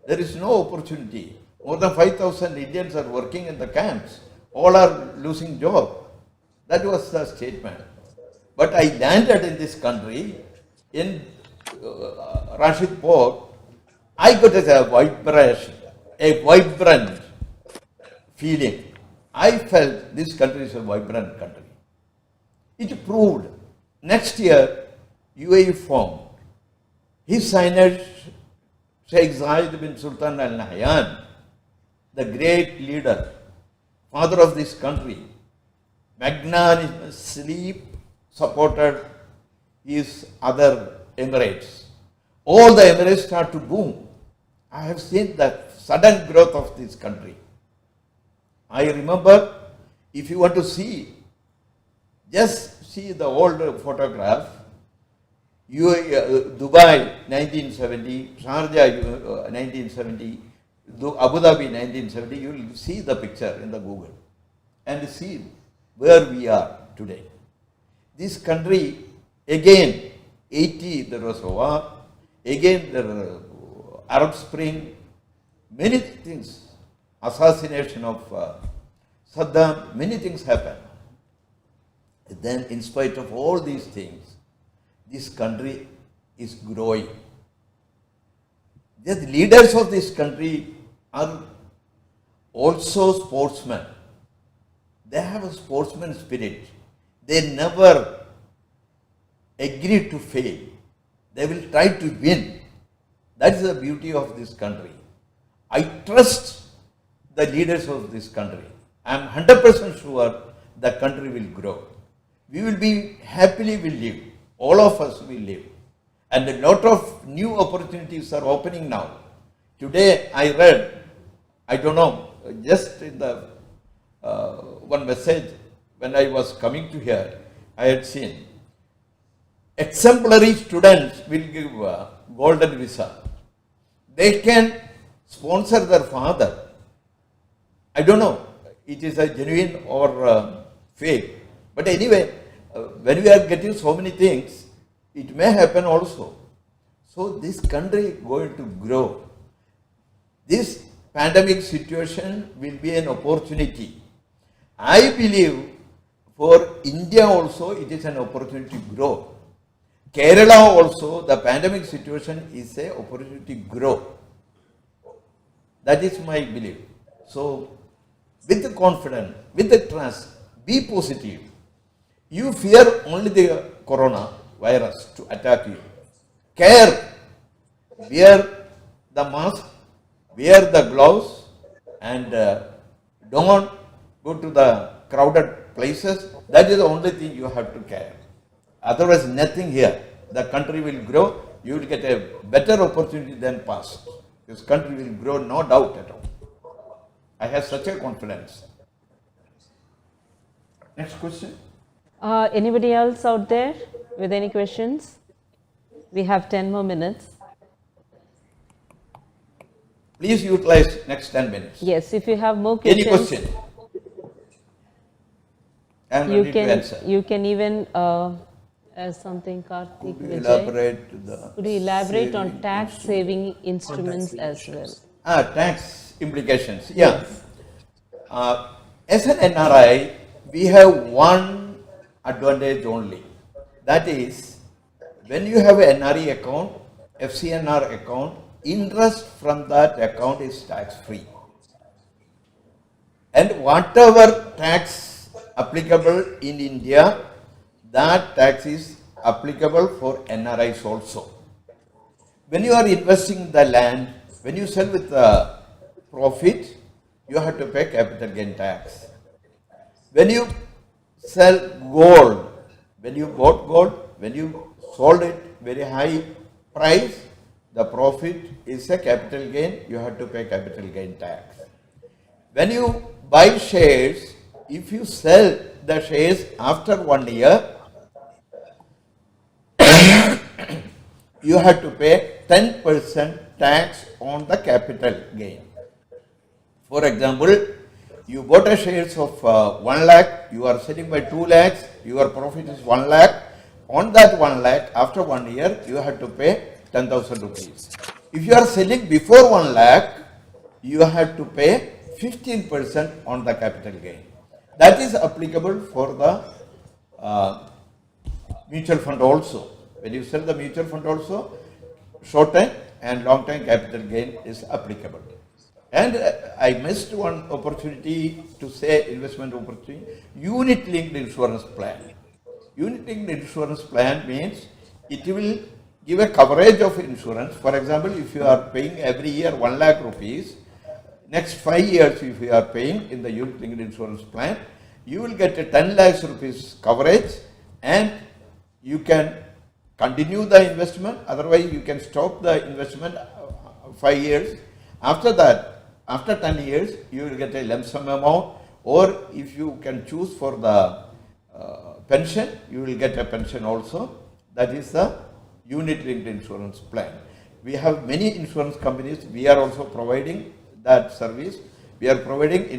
There is no opportunity. More than 5,000 Indians are working in the camps. All are losing job. That was the statement. But I landed in this country, in Rashid Port. I got a vibrant feeling. I felt this country is a vibrant country. It proved. Next year, UAE formed. His Highness Sheikh Zayed bin Sultan Al Nahyan, the great leader, father of this country, magnanimously supported his other emirates. All the emirates start to boom. I have seen the sudden growth of this country. I remember, if you want to see, just see the old photograph, Dubai 1970, Sharjah 1970, Abu Dhabi 1970, you will see the picture in the Google and see where we are today. This country, again, 80 there was a war, again there was Arab Spring, many things, assassination of Saddam, many things happened. Then in spite of all these things, this country is growing. The leaders of this country are also sportsmen. They have a sportsman spirit. They never agree to fail. They will try to win. That is the beauty of this country. I trust the leaders of this country. I am 100% sure the country will grow. We will be happily will live. All of us will live. And a lot of new opportunities are opening now. Today I read, I don't know, just in the one message when I was coming to here, I had seen exemplary students will give golden visa. They can sponsor their father. I don't know, it is a genuine or fake. But anyway, when we are getting so many things, it may happen also. So this country is going to grow. This pandemic situation will be an opportunity. I believe for India also it is an opportunity to grow. Kerala also, the pandemic situation is an opportunity to grow. That is my belief. So with the confidence, with the trust, be positive. You fear only the corona virus to attack you. Care. Wear the mask, wear the gloves, and don't go to the crowded places. That is the only thing you have to care. Otherwise, nothing here. The country will grow. You will get a better opportunity than past. This country will grow, no doubt at all. I have such a confidence. Next question. Anybody else out there with any questions? We have 10 more minutes. Please utilize next 10 minutes. Yes, if you have more questions. Any question? I am ready to answer. You can even, as something Karthik Could you Vijay, could you elaborate on tax saving instruments as well? Tax implications. Yeah. As an NRI, we have one advantage only. That is, when you have an NRE account, FCNR account, interest from that account is tax free. And whatever tax applicable in India, that tax is applicable for NRIs also. When you are investing the land, when you sell with the profit, you have to pay capital gain tax. When you sell gold, when you bought gold, when you sold it very high price, the profit is a capital gain, you have to pay capital gain tax. When you buy shares, if you sell the shares after 1 year, you have to pay 10% tax on the capital gain. For example, you bought a shares of 1 lakh, you are selling by 2 lakhs, your profit is 1 lakh. On that 1 lakh, after 1 year, you have to pay 10,000 rupees. If you are selling before 1 lakh, you have to pay 15% on the capital gain. That is applicable for the mutual fund also. When you sell the mutual fund also, short time and long time capital gain is applicable. And I missed one opportunity to say investment opportunity, unit linked insurance plan. Unit linked insurance plan means it will give a coverage of insurance. For example, if you are paying every year 1 lakh rupees, next 5 years if you are paying in the unit linked insurance plan, you will get a 10 lakhs rupees coverage and you can continue the investment, otherwise you can stop the investment 5 years. After that, after 10 years, you will get a lump sum amount, or if you can choose for the pension, you will get a pension also. That is the unit linked insurance plan. We have many insurance companies, we are also providing that service. We are providing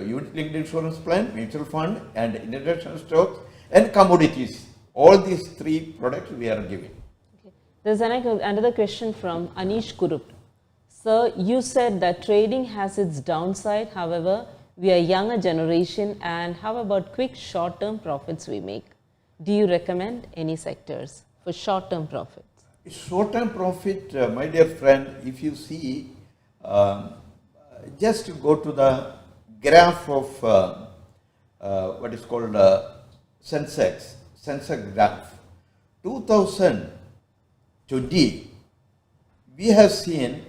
unit linked insurance plan, mutual fund and international stocks and commodities. All these 3 products we are giving. Okay. There's another question from Anish Kurup. Sir, you said that trading has its downside. However, we are younger generation, and how about quick short-term profits we make? Do you recommend any sectors for short-term profits? Short-term profit, my dear friend, if you see, just go to the graph of what is called Sensex graph. 2020, we have seen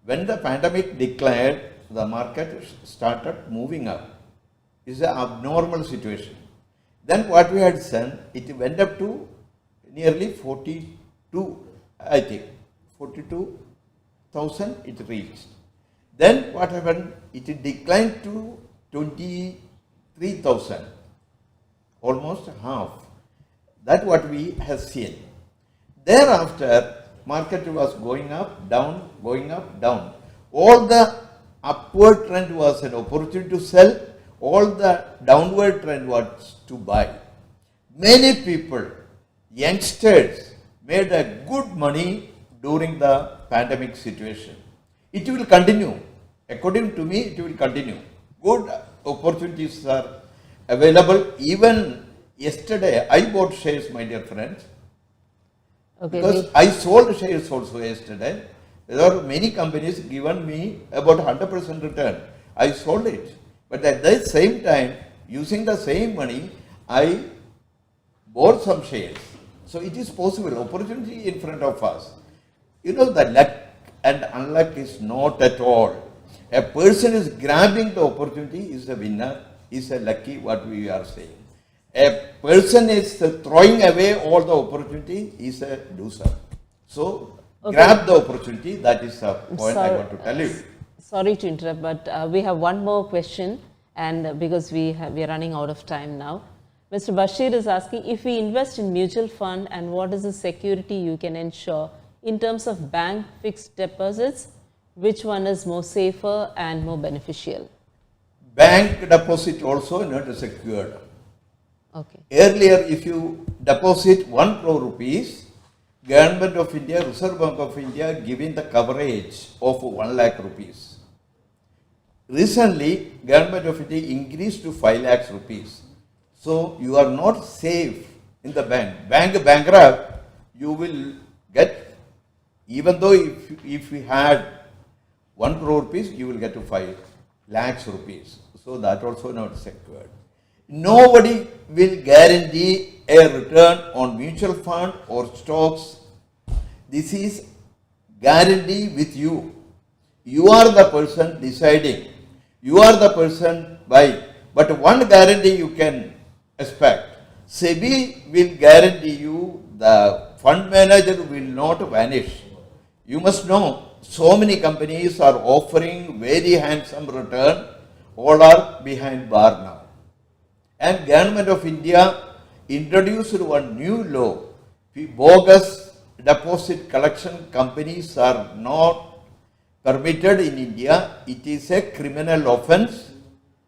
when the pandemic declared, the market started moving up. It's an abnormal situation. Then what we had seen, it went up to nearly 42, I think, 42,000 it reached. Then what happened, it declined to 23,000, almost half. That's what we have seen. Thereafter, market was going up, down, going up, down. All the upward trend was an opportunity to sell, all the downward trend was to buy. Many people, youngsters, made a good money during the pandemic situation. It will continue. According to me, it will continue. Good opportunities are available. Even yesterday, I bought shares, my dear friends. Okay, Because I sold shares also yesterday. There are many companies given me about 100% return. I sold it. But at the same time, using the same money, I bought some shares. So it is possible, opportunity in front of us. You know, the luck and unluck is not at all. A person is grabbing the opportunity, is a winner, is a lucky, what we are saying. A person is throwing away all the opportunity, is a loser. So, grab the opportunity, that is the point I want to tell you. Sorry to interrupt, but we have one more question, and because we are running out of time now. Mr. Bashir is asking, if we invest in mutual fund, and what is the security you can ensure in terms of bank fixed deposits, which one is more safer and more beneficial? Bank deposit also not secured. Okay. Earlier, if you deposit 1 crore rupees, Government of India, Reserve Bank of India giving the coverage of 1 lakh rupees. Recently, Government of India increased to 5 lakhs rupees. So, you are not safe in the bank. Bank bankrupt, you will get, even though if you had 1 crore rupees, you will get to 5 lakhs rupees. So, that also not secured. Nobody will guarantee a return on mutual fund or stocks. This is guarantee with you. You are the person deciding. You are the person buying. But one guarantee you can expect. SEBI will guarantee you the fund manager will not vanish. You must know, so many companies are offering very handsome return, all are behind bar now. And Government of India introduced one new law. Bogus deposit collection companies are not permitted in India. It is a criminal offence.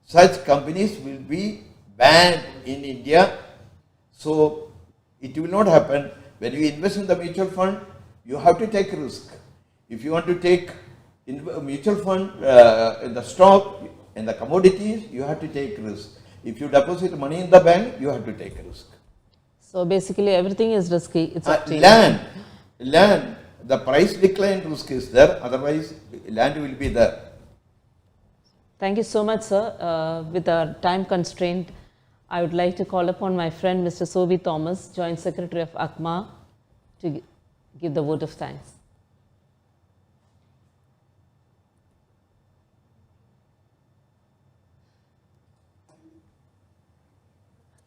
Such companies will be banned in India. So it will not happen. When you invest in the mutual fund, you have to take risk. If you want to take in a mutual fund, in the stock, in the commodities, you have to take risk. If you deposit money in the bank, you have to take risk. So basically everything is risky. It's up to you. Land, the price decline risk is there, otherwise land will be there. Thank you so much, sir. With a time constraint, I would like to call upon my friend Mr. Sobi Thomas, Joint Secretary of ACMA, to give the vote of thanks.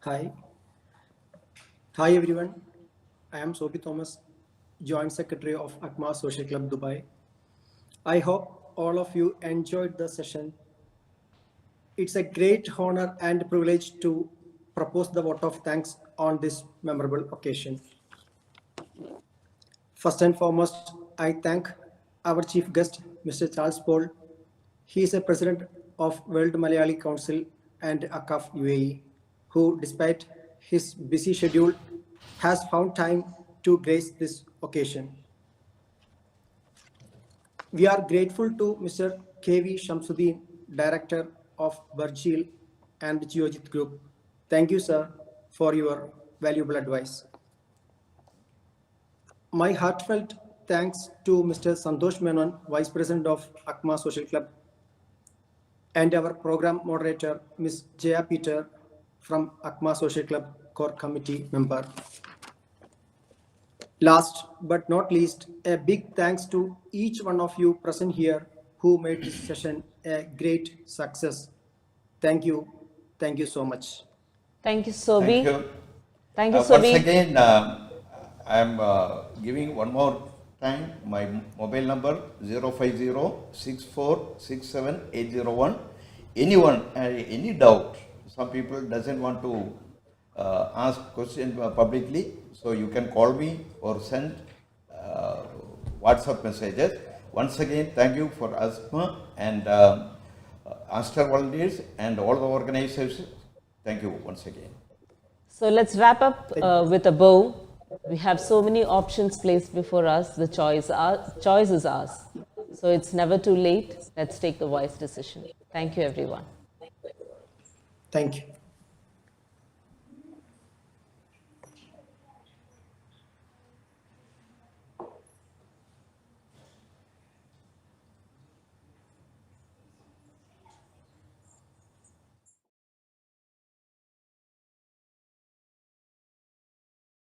Hi. Hi everyone. I am Sobi Thomas, Joint Secretary of ACMA Social Club Dubai. I hope all of you enjoyed the session. It's a great honor and privilege to propose the vote of thanks on this memorable occasion. First and foremost, I thank our chief guest, Mr. Charles Paul. He is a president of World Malayali Council and ACAF UAE, who, despite his busy schedule, has found time to grace this occasion. We are grateful to Mr. K.V. Shamsuddin, Director of Burjil and Geojit Group. Thank you, sir, for your valuable advice. My heartfelt thanks to Mr. Santosh Menon, Vice President of ACMA Social Club, and our program moderator, Ms. Jaya Peter from ACMA Social Club Core Committee member. Last but not least, a big thanks to each one of you present here who made this session a great success. Thank you. Thank you so much. Thank you, Sobi. Thank you. Thank you, Sobi. Once again, I am giving one more time my mobile number 050-6467-801. Anyone, any doubt, some people doesn't want to ask question publicly, so you can call me or send WhatsApp messages. Once again, thank you for ASMA and Aster Volunteers and all the organizations. Thank you once again. So let's wrap up with a bow. We have so many options placed before us. The choice is ours. So it's never too late. Let's take the wise decision. Thank you, everyone. Thank you.